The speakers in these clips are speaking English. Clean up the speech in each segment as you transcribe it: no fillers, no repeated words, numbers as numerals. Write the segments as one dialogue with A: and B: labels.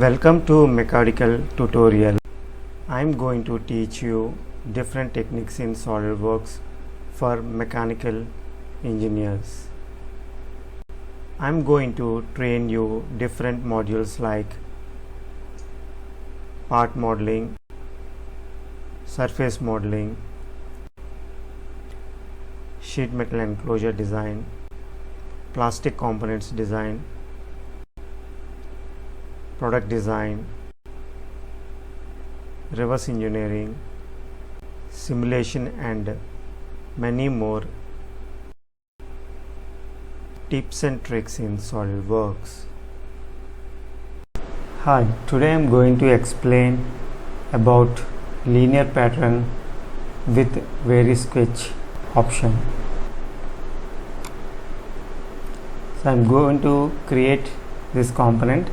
A: Welcome to mechanical tutorial. I am going to teach you different techniques in SolidWorks for mechanical engineers. I am going to train you different modules like part modeling, surface modeling, sheet metal enclosure design, plastic components design, product design, reverse engineering, simulation, and many more tips and tricks in SolidWorks. Hi, today I am going to explain about linear pattern with various sketch option. So I am going to create this component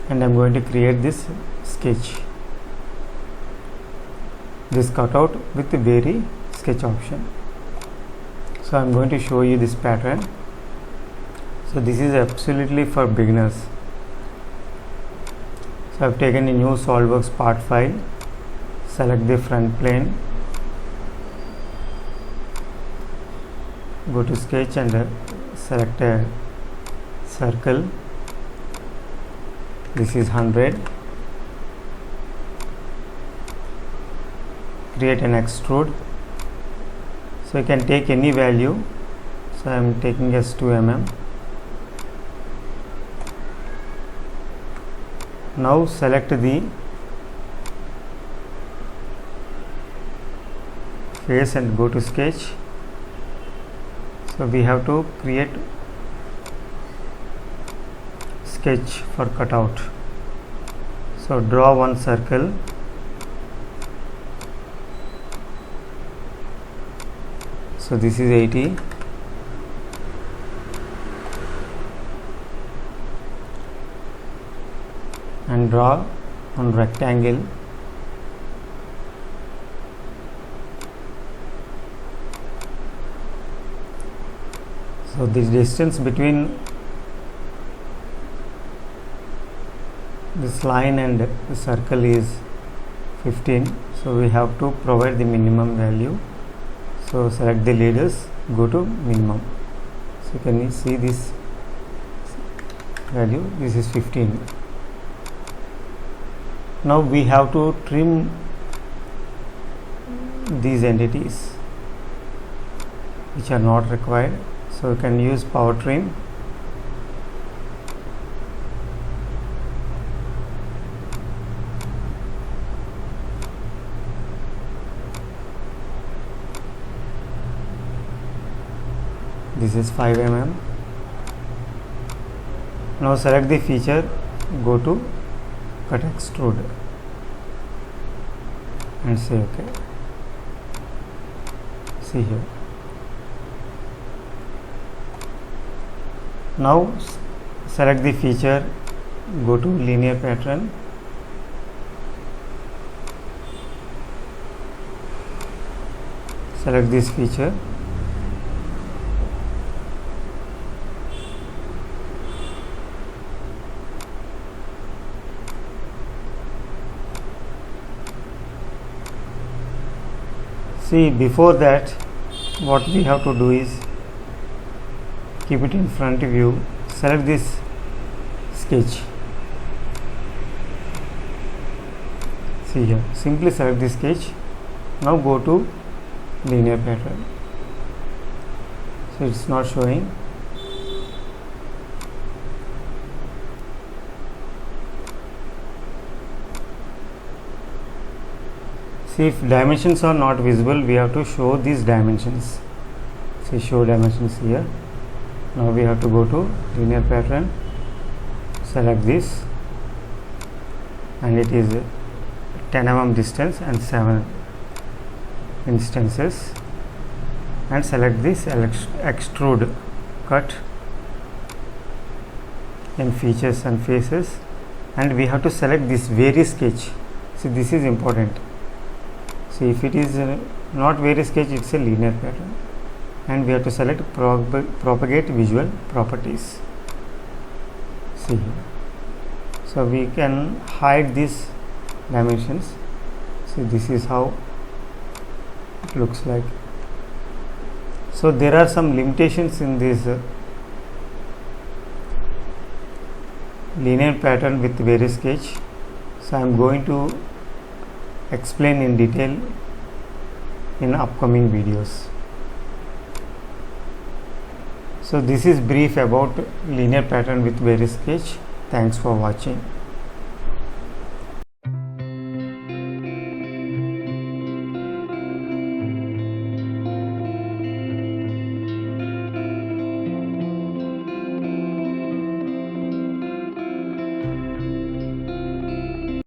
A: and I am going to create this sketch, this cutout with the very sketch option. So I am going to show you this pattern. So this is absolutely for beginners. So I have taken a new SolidWorks part file, select the front plane, go to sketch and select a circle. This is 100. Create an extrude. So you can take any value. So I am taking as 2 mm. Now select the face and go to sketch. So we have to create sketch for cutout. So draw one circle, so this is 80, and draw one rectangle. So the distance between this line and the circle is 15, so we have to provide the minimum value. So select the leaders, go to minimum. So can you see this value? This is 15. Now we have to trim these entities which are not required. So you can use power trim. This is 5 mm. Now select the feature, go to cut extrude and say OK. See here. Now select the feature, go to linear pattern, select this feature, see before that what we have to do is keep it in front view, select this sketch. See here, simply select this sketch. Now go to linear pattern. So it's not showing. See, if dimensions are not visible, we have to show these dimensions. See, show dimensions here. Now we have to go to linear pattern, select this, and it is 10 mm distance and 7 instances, and select this extrude cut in features and faces, and we have to select this very sketch. See, this is important. See, if it is not very sketch, it's a linear pattern. and we have to select propagate visual properties. see here. So we can hide these dimensions. See, this is how it looks like. So there are some limitations in this linear pattern with various sketch. So I am going to explain in detail in upcoming videos. So this is brief about linear pattern with various sketch. Thanks for watching.